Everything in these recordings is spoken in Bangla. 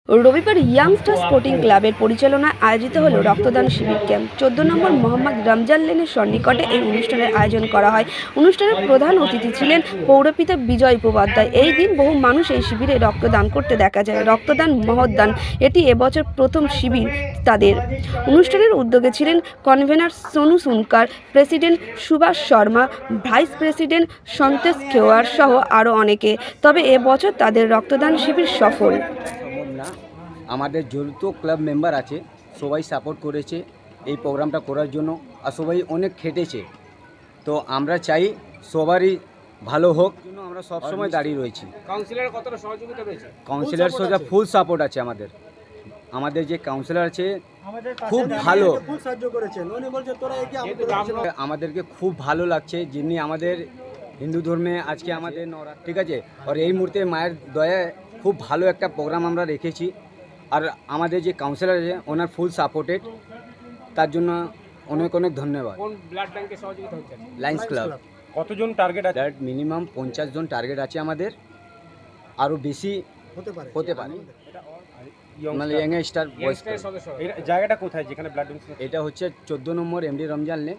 রবিবার ইয়াংস্টার স্পোর্টিং ক্লাবের পরিচালনায় আয়োজিত হল রক্তদান শিবির ক্যাম্প। 14 নম্বর মোহাম্মদ রমজান লেনের সন্নিকটে এই অনুষ্ঠানের আয়োজন করা হয়। অনুষ্ঠানের প্রধান অতিথি ছিলেন পৌরপিতা বিজয় উপপাধ্যায়। এই দিন বহু মানুষ এই শিবিরে রক্তদান করতে দেখা যায়। রক্তদান মহৎদান, এটি এবছর প্রথম শিবির তাদের। অনুষ্ঠানের উদ্যোগে ছিলেন convener Sonu Sunkar, president Subhash Sharma, vice president Santosh Khewar সহ আরও অনেকে। তবে এবছর তাদের রক্তদান শিবির সফল। আমাদের যত ক্লাব মেম্বার আছে সবাই সাপোর্ট করেছে এই প্রোগ্রামটা করার জন্য, আর সবাই অনেক খেটেছে। তো আমরা চাই সবারই ভালো হোক, জন্য আমরা সবসময় দাঁড়িয়ে রয়েছি। কাউন্সিলর কতটা সহযোগিতা রয়েছে? কাউন্সিলর সোজা ফুল সাপোর্ট আছে আমাদের যে কাউন্সিলর আছে খুব ভালো, আমাদেরকে খুব ভালো লাগছে। যেমনি আমাদের হিন্দু ধর্মে আজকে আমাদের নবরাত্রি, ঠিক আছে, আর এই মুহূর্তে মায়ের দয়ায় খুব ভালো একটা প্রোগ্রাম আমরা রেখেছি। আর আমাদের যে কাউন্সিলর আছে ওনার ফুল সাপোর্টেড, তার জন্য অনেক অনেক ধন্যবাদ। কোন ব্লাড ব্যাংকে সহযোগিতা হচ্ছে? Lions club. কতজন টার্গেট আছে? মিনিমাম 50 জন টার্গেট আছে আমাদের, আরও বেশি হতে পারে। মানে ইয়াংস্টার বয়েজ জায়গাটা কোথায় যেখানে ব্লাড ডোনেশন? এটা হচ্ছে 14 নম্বর এমডি রমজান লেন।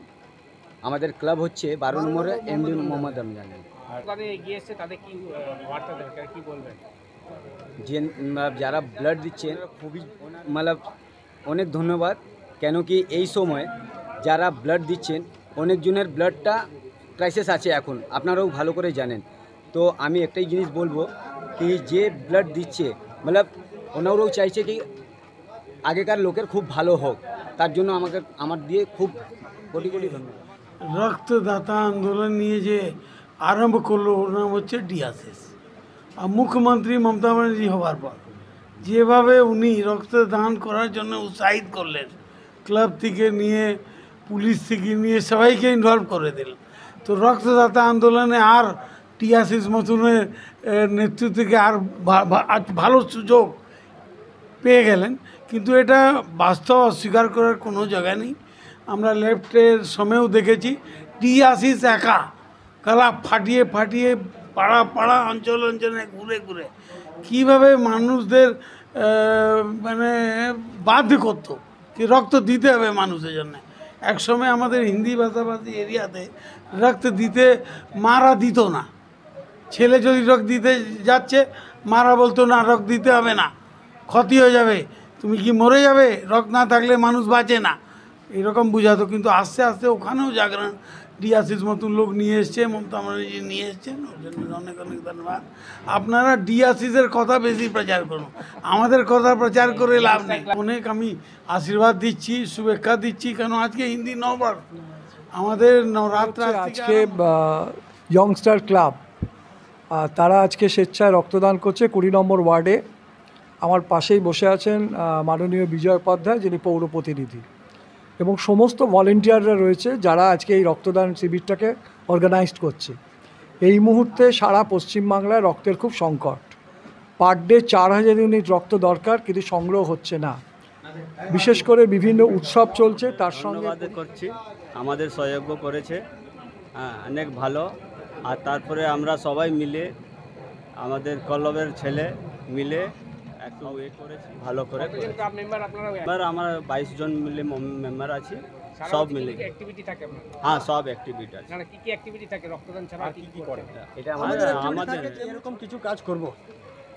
আমাদের ক্লাব হচ্ছে 12 নম্বরে এমডি মোহাম্মদ রমজান লেন। তাদের এগিয়ে এসে তাদের কি বার্তা দেবেন, কি বলবেন? যে যারা ব্লাড দিচ্ছেন খুবই অনেক ধন্যবাদ। কেন কি এই সময় যারা ব্লাড দিচ্ছেন অনেকজনের ব্লাডটা ক্রাইসিস আছে এখন, আপনারাও ভালো করে জানেন। তো আমি একটাই জিনিস বলবো কি যে ব্লাড দিচ্ছে ওনারাও চাইছে কি আগেকার লোকের খুব ভালো হোক, তার জন্য আমার দিয়ে খুব কোটি কোটি ধন্যবাদ। রক্তদাতা আন্দোলন নিয়ে যে আরম্ভ করলো ওর নাম হচ্ছে ডিএসএস। আর মুখ্যমন্ত্রী মমতা ব্যানার্জি হওয়ার পর যেভাবে উনি রক্তদান করার জন্য উৎসাহিত করলেন, ক্লাব থেকে নিয়ে পুলিশ থেকে নিয়ে সবাইকে ইনভলভ করে দিলেন। তো রক্তদাতা আন্দোলনে আর ডিএসএস মতনের নেতৃত্ব থেকে আর ভালো সুযোগ পেয়ে গেলেন। কিন্তু এটা বাস্তব অস্বীকার করার কোনো জায়গা নেই। আমরা লেফটের সময়ও দেখেছি ডিএসএস একা গলা ফাটিয়ে ফাটিয়ে পাড়া পাড়া অঞ্চল অঞ্চলে ঘুরে ঘুরে কীভাবে মানুষদের মানে বাধ্য করতো কি রক্ত দিতে হবে মানুষের জন্য। একসময় আমাদের হিন্দি ভাষাভাষী এরিয়াতে রক্ত দিতে মারা দিত না। ছেলে যদি রক্ত দিতে যাচ্ছে মারা বলতো না, রক্ত দিতে হবে না, ক্ষতি হয়ে যাবে, তুমি কি মরে যাবে, রক্ত না থাকলে মানুষ বাঁচে না, এরকম বুঝাতো। কিন্তু আস্তে আস্তে ওখানেও জাগরণ ডিএসএস মতন লোক নিয়ে এসছে, মমতা ব্যানার্জি নিয়ে এসছেন, ওর জন্য অনেক অনেক ধন্যবাদ। আপনারা ডিএসএসের কথা বেশি প্রচার করুন, আমাদের কথা প্রচার করে লাভ নেই। অনেক আমি আশীর্বাদ দিচ্ছি, শুভেচ্ছা দিচ্ছি, কেন আজকে হিন্দি নববর্ষ, আমাদের নবরাত্রি। আজকে ইয়ংস্টার ক্লাব তারা আজকে স্বেচ্ছায় রক্তদান করছে 20 নম্বর ওয়ার্ডে। আমার পাশেই বসে আছেন মাননীয় বিজয় উপাধ্যায়, যিনি পৌর প্রতিনিধি, এবং সমস্ত ভলেন্টিয়াররা রয়েছে যারা আজকে এই রক্তদান শিবিরটাকে অর্গানাইজড করছে। এই মুহূর্তে সারা পশ্চিমবাংলায় রক্তের খুব সংকট। পার ডে 4000 ইউনিট রক্ত দরকার, কিন্তু সংগ্রহ হচ্ছে না। বিশেষ করে বিভিন্ন উৎসব চলছে, তার সঙ্গে করছি আমাদের সহযোগ্য করেছে, অনেক ভালো। আর তারপরে আমরা সবাই মিলে আমাদের ক্লাবের ছেলে মিলে একটু করেছি, ভালো করে। এবার আমার 22 জন মিলে মেম্বার আছি, সব মিলে অ্যাক্টিভিটি থাকে আপনার? হ্যাঁ, সব অ্যাক্টিভিটি আছে। কি কি অ্যাক্টিভিটি থাকে রক্তদান ছাড়া? কি কি করে? এটা আমাদের এরকম কিছু কাজ করব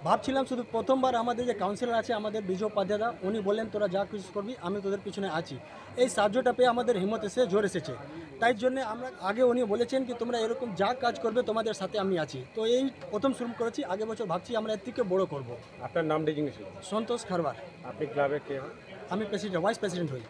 ভাবছিলাম। শুধু প্রথমবার আমাদের যে কাউন্সিলর আছে আমাদের বিজয় উপাধ্যায়, উনি বললেন তোরা যা কিছু করবি আমি তোদের পিছনে আছি। এই সাহায্যটা পেয়ে আমাদের হিম্মত এসে জোর এসেছে। তাই জন্য আমরা আগে উনি বলেছেন কি তোমরা এরকম যা কাজ করবে তোমাদের সাথে আমি আছি। তো এই প্রথম শুরু করেছি, আগে বছর ভাবছি আমরা এর থেকে বড় করব। আপনার নাম ডেজিগনেশন? সন্তোষ খারবার। আপনি ক্লাবের কে? আমি প্রেসিডেন্ট, ভাইস প্রেসিডেন্ট হই।